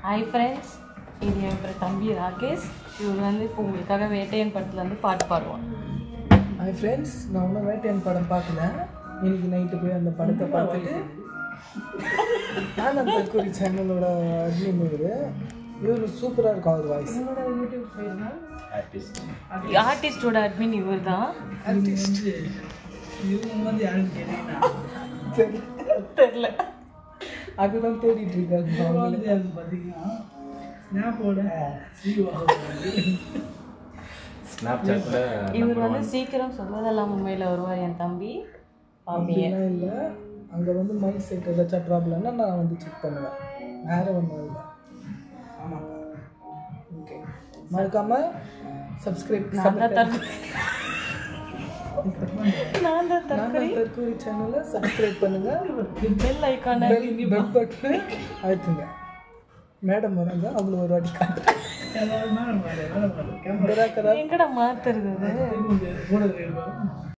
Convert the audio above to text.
Hi friends, இது என் தம்பி ராகேஷ். இவர் வந்து இப்போ உங்களுக்காக வேட்டையன் படத்துலேருந்து பாட்டு பாடுவான். ஹாய் ஃப்ரெண்ட்ஸ், நான் ஒன்றும் வேட்டையன் படம் பார்க்கல. இன்னைக்கு நைட்டு போய் அந்த படத்தை பார்த்துட்டு நான் தற்கொலை சேனலோட அட்மின் இவர் சூப்பராக இருக்கும் அவர் வாய்ஸ். யூடியூப் ஆர்டிஸ்டோட அட்மின் இவர் தான். தெரியல, அதுதான் தேடிட்டு இருக்காரு. இவர் வந்து சீக்கிரம் சொல்வதெல்லாம் உண்மையில் வருவார் என் தம்பி. அப்படிலாம் இல்லை, அங்கே வந்து மைக் செட் ஏதாச்சும் ப்ராப்ளம்னா நான் வந்து செக் பண்ணுவேன், வேறு ஒன்றும் இல்லை. ஆமாம், ஓகே. மறக்காமல் சப்ஸ்கிரைப் தற்கொலை சேனலை சப்ஸ்கிரைப் பண்ணுங்கள். பெல் ஐக்கான பெல் பட்டனை அழுத்துங்க. மேடம் வராங்க, அவங்கள ஒரு வாட்டி காட்டுறேன். எங்கடா மாத்துறது?